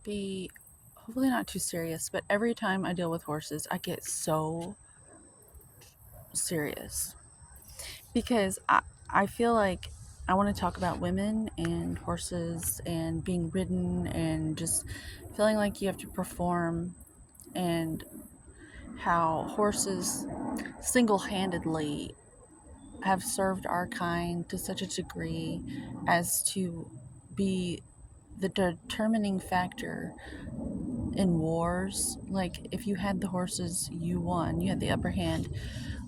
be hopefully not too serious, but every time I deal with horses, I get so serious because I feel like I want to talk about women and horses and being ridden and just feeling like you have to perform, and how horses single handedly have served our kind to such a degree as to be the determining factor in wars. Like, if you had the horses, you won, you had the upper hand.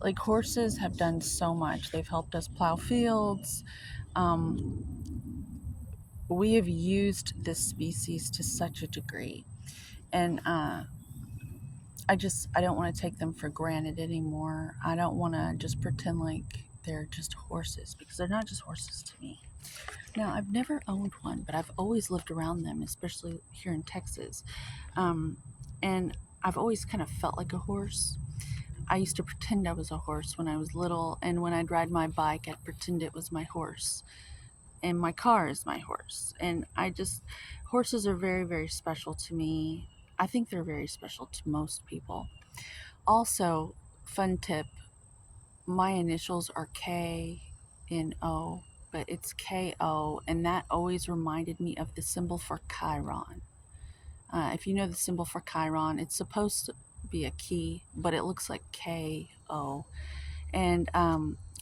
Like, horses have done so much. They've helped us plow fields. um, we have used this species to such a degree, and I don't want to take them for granted anymore. I don't want to just pretend like they're just horses, because they're not just horses to me. Now, I've never owned one, but I've always lived around them, especially here in Texas. Um, and I've always kind of felt like a horse. I used to pretend I was a horse when I was little, and when I'd ride my bike, I'd pretend it was my horse. And my car is my horse. And horses are very, very special to me. I think they're very special to most people. Also, fun tip, my initials are K and O, but it's KO, and that always reminded me of the symbol for Chiron. If you know the symbol for Chiron, it's supposed to be a key, but it looks like KO. And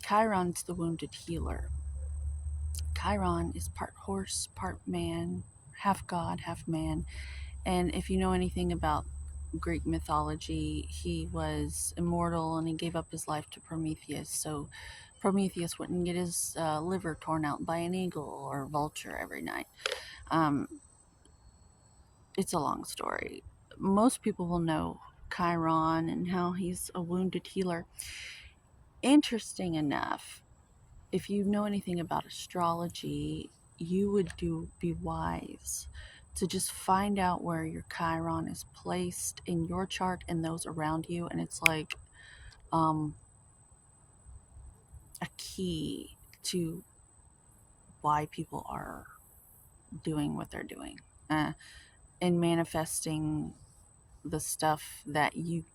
Chiron's the wounded healer. Chiron is part horse, part man, half god, half man. And if you know anything about Greek mythology, he was immortal and he gave up his life to Prometheus. So Prometheus wouldn't get his liver torn out by an eagle or vulture every night. Um, it's a long story. Most people will know Chiron and how he's a wounded healer. Interesting enough, if you know anything about astrology, you would be wise to just find out where your Chiron is placed in your chart and those around you, and it's like um, a key to why people are doing what they're doing, and manifesting the stuff that you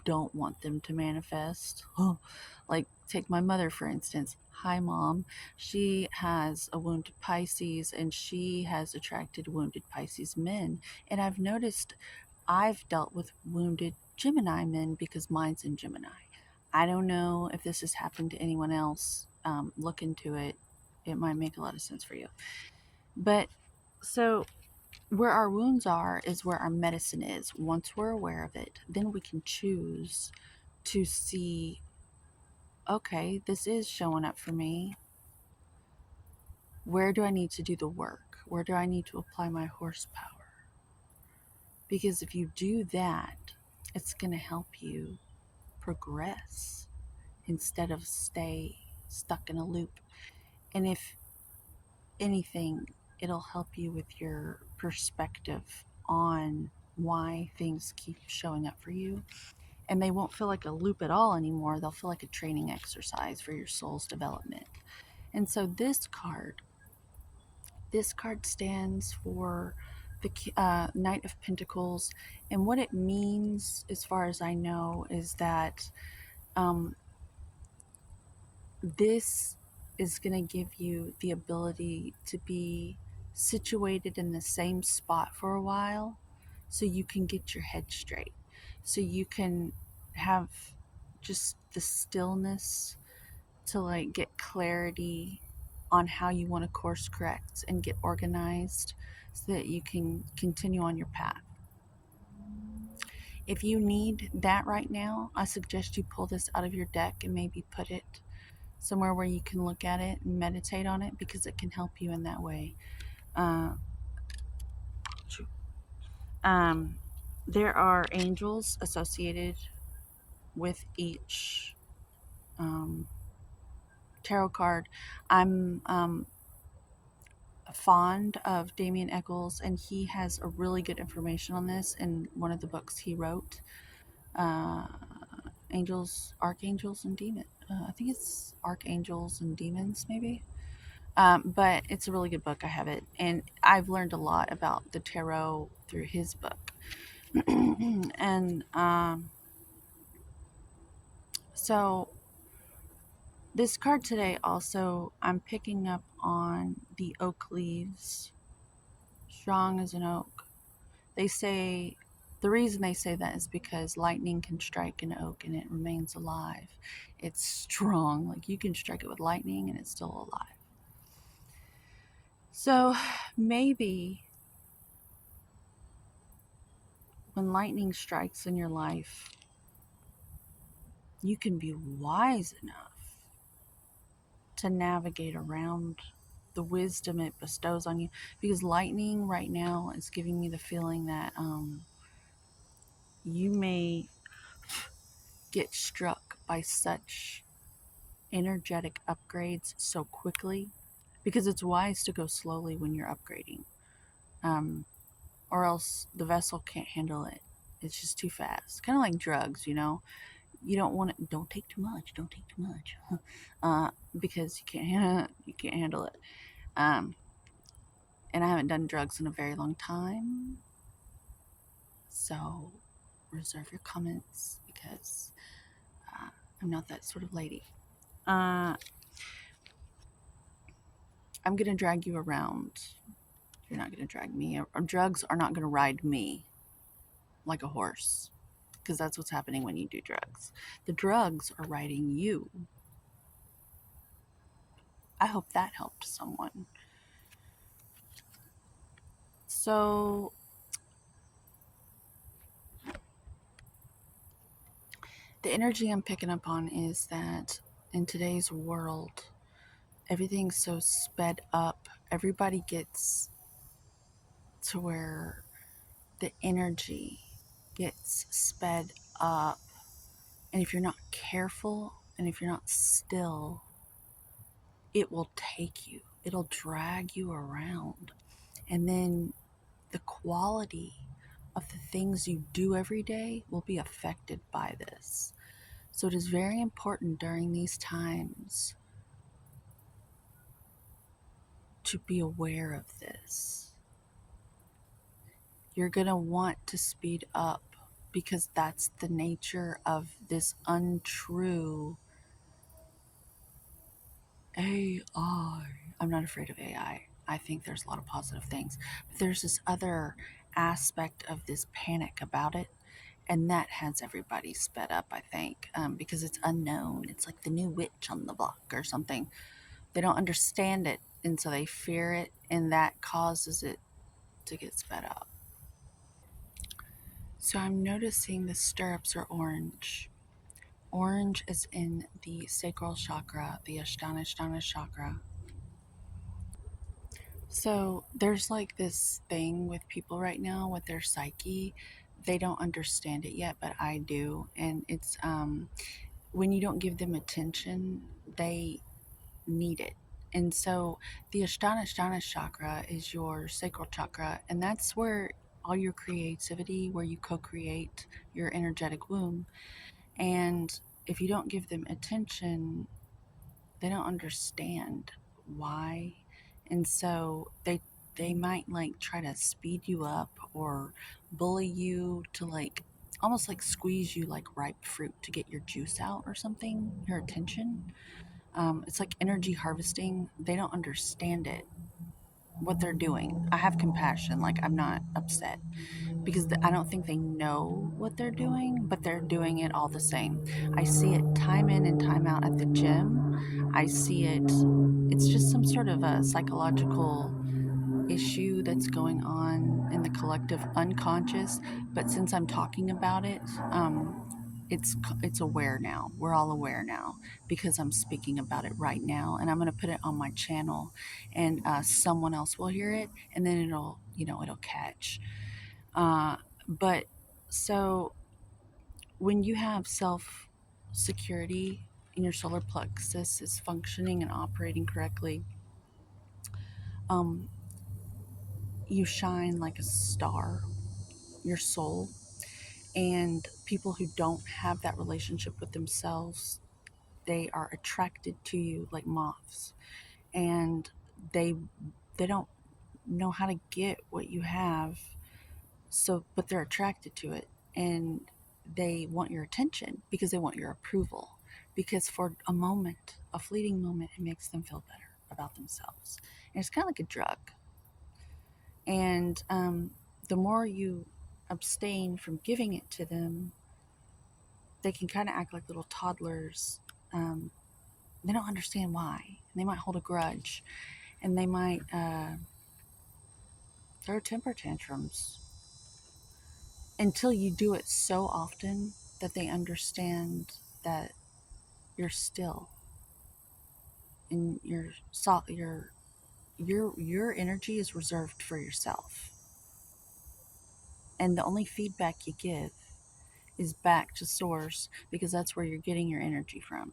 don't want them to manifest. Like, take my mother, for instance. Hi, Mom. She has a wounded Pisces, and she has attracted wounded Pisces men. And I've noticed I've dealt with wounded Gemini men because mine's in Gemini. I don't know if this has happened to anyone else. Look into it. It might make a lot of sense for you. But so where our wounds are is where our medicine is. Once we're aware of it, then we can choose to see, okay, this is showing up for me. Where do I need to do the work? Where do I need to apply my horsepower? Because if you do that, it's going to help you progress instead of stay stuck in a loop. And if anything, it'll help you with your perspective on why things keep showing up for you. And they won't feel like a loop at all anymore. They'll feel like a training exercise for your soul's development. And so this card stands for the Knight of Pentacles. And what it means, as far as I know, is that um, this is going to give you the ability to be situated in the same spot for a while so you can get your head straight. So you can have just the stillness to like get clarity on how you want to course correct and get organized so that you can continue on your path. If you need that right now, I suggest you pull this out of your deck and maybe put it somewhere where you can look at it and meditate on it, because it can help you in that way. Uh, um, there are angels associated with each um, tarot card. I'm fond of Damien Eccles, and he has a really good information on this in one of the books he wrote. Uh, Angels, Archangels, and Demons. I think it's Archangels and Demons, maybe. But it's a really good book. I have it, and I've learned a lot about the tarot through his book. And so this card today also, I'm picking up on the oak leaves, strong as an oak. They say, the reason they say that is because lightning can strike an oak and it remains alive. It's strong. Like you can strike it with lightning and it's still alive. So maybe when lightning strikes in your life, you can be wise enough to navigate around the wisdom it bestows on you. Because lightning right now is giving me the feeling that you may get struck by such energetic upgrades so quickly, because it's wise to go slowly when you're upgrading, um, or else the vessel can't handle it. It's just too fast. Kind of like drugs, you know. You don't want it. Don't take too much. Don't take too much, because you can't handle it. Um, and I haven't done drugs in a very long time, so reserve your comments because I'm not that sort of lady. Uh, I'm gonna drag you around. You're not gonna drag me. Or drugs are not gonna ride me like a horse, because that's what's happening when you do drugs. The drugs are riding you. I hope that helped someone. So the energy I'm picking up on is that in today's world, everything's so sped up. Everybody gets to where the energy gets sped up. And if you're not careful and if you're not still, it will take you, it'll drag you around. And then the quality of the things you do every day will be affected by this. So it is very important during these times to be aware of this. You're going to want to speed up because that's the nature of this untrue AI. I'm not afraid of AI. I think there's a lot of positive things. But there's this other aspect of this panic about it. And that has everybody sped up, I think, because it's unknown. It's like the new witch on the block or something. They don't understand it, and so they fear it, and that causes it to get sped up. So I'm noticing the stirrups are orange. Orange is in the sacral chakra, the Ashtana chakra. So there's like this thing with people right now with their psyche. They don't understand it yet, but I do. And it's when you don't give them attention, they need it. And so the Ashtana chakra is your sacral chakra, and that's where all your creativity, where you co-create your energetic womb. And if you don't give them attention, they don't understand why. And so they might like try to speed you up or bully you to like almost like squeeze you like ripe fruit to get your juice out or something, your attention. It's like energy harvesting. They don't understand it, what they're doing. I have compassion. Like, I'm not upset because I don't think they know what they're doing, but they're doing it all the same. I see it time in and time out at the gym. I see it. It's just some sort of a psychological issue that's going on in the collective unconscious. But since I'm talking about it, it's aware now. We're all aware now because I'm speaking about it right now, and I'm going to put it on my channel, and someone else will hear it, and then it'll catch. But so when you have self security and your solar plexus is functioning and operating correctly, um, you shine like a star, your soul. And people who don't have that relationship with themselves, they are attracted to you like moths, and they they don't know how to get what you have. So, but they're attracted to it, and they want your attention because they want your approval. Because for a moment, a fleeting moment, it makes them feel better about themselves. And it's kind of like a drug. And the more you abstain from giving it to them, they can kind of act like little toddlers. Um, they don't understand why. They might hold a grudge, and they might throw temper tantrums until you do it so often that they understand that you're still, and your energy is reserved for yourself, and the only feedback you give is back to source, because that's where you're getting your energy from.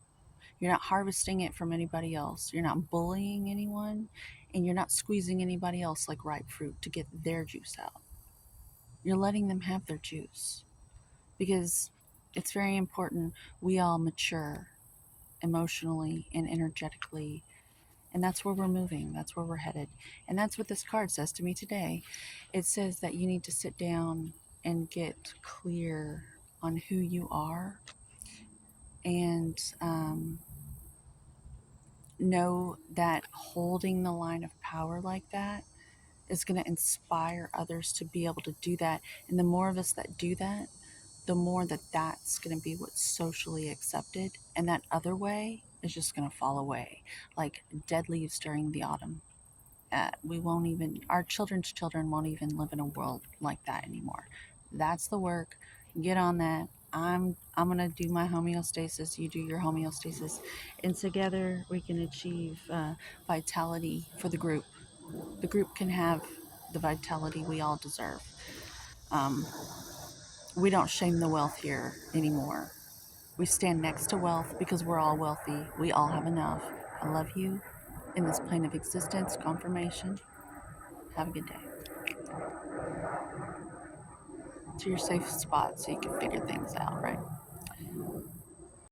You're not harvesting it from anybody else. You're not bullying anyone, and you're not squeezing anybody else like ripe fruit to get their juice out. You're letting them have their juice, because it's very important we all mature emotionally and energetically. And that's where we're moving. That's where we're headed. And that's what this card says to me today. It says that you need to sit down and get clear on who you are, and know that holding the line of power like that is going to inspire others to be able to do that. And the more of us that do that, the more that that's going to be what's socially accepted. And that other way is just going to fall away like dead leaves during the autumn. We won't even, our children's children won't even live in a world like that anymore. That's the work. Get on that. I'm gonna do my homeostasis. You do your homeostasis, and together we can achieve vitality for the group. The group can have the vitality we all deserve. Um, we don't shame the wealth here anymore. We stand next to wealth because we're all wealthy. We all have enough. I love you in this plane of existence. Confirmation. Have a good day. To your safe spot so you can figure things out, right?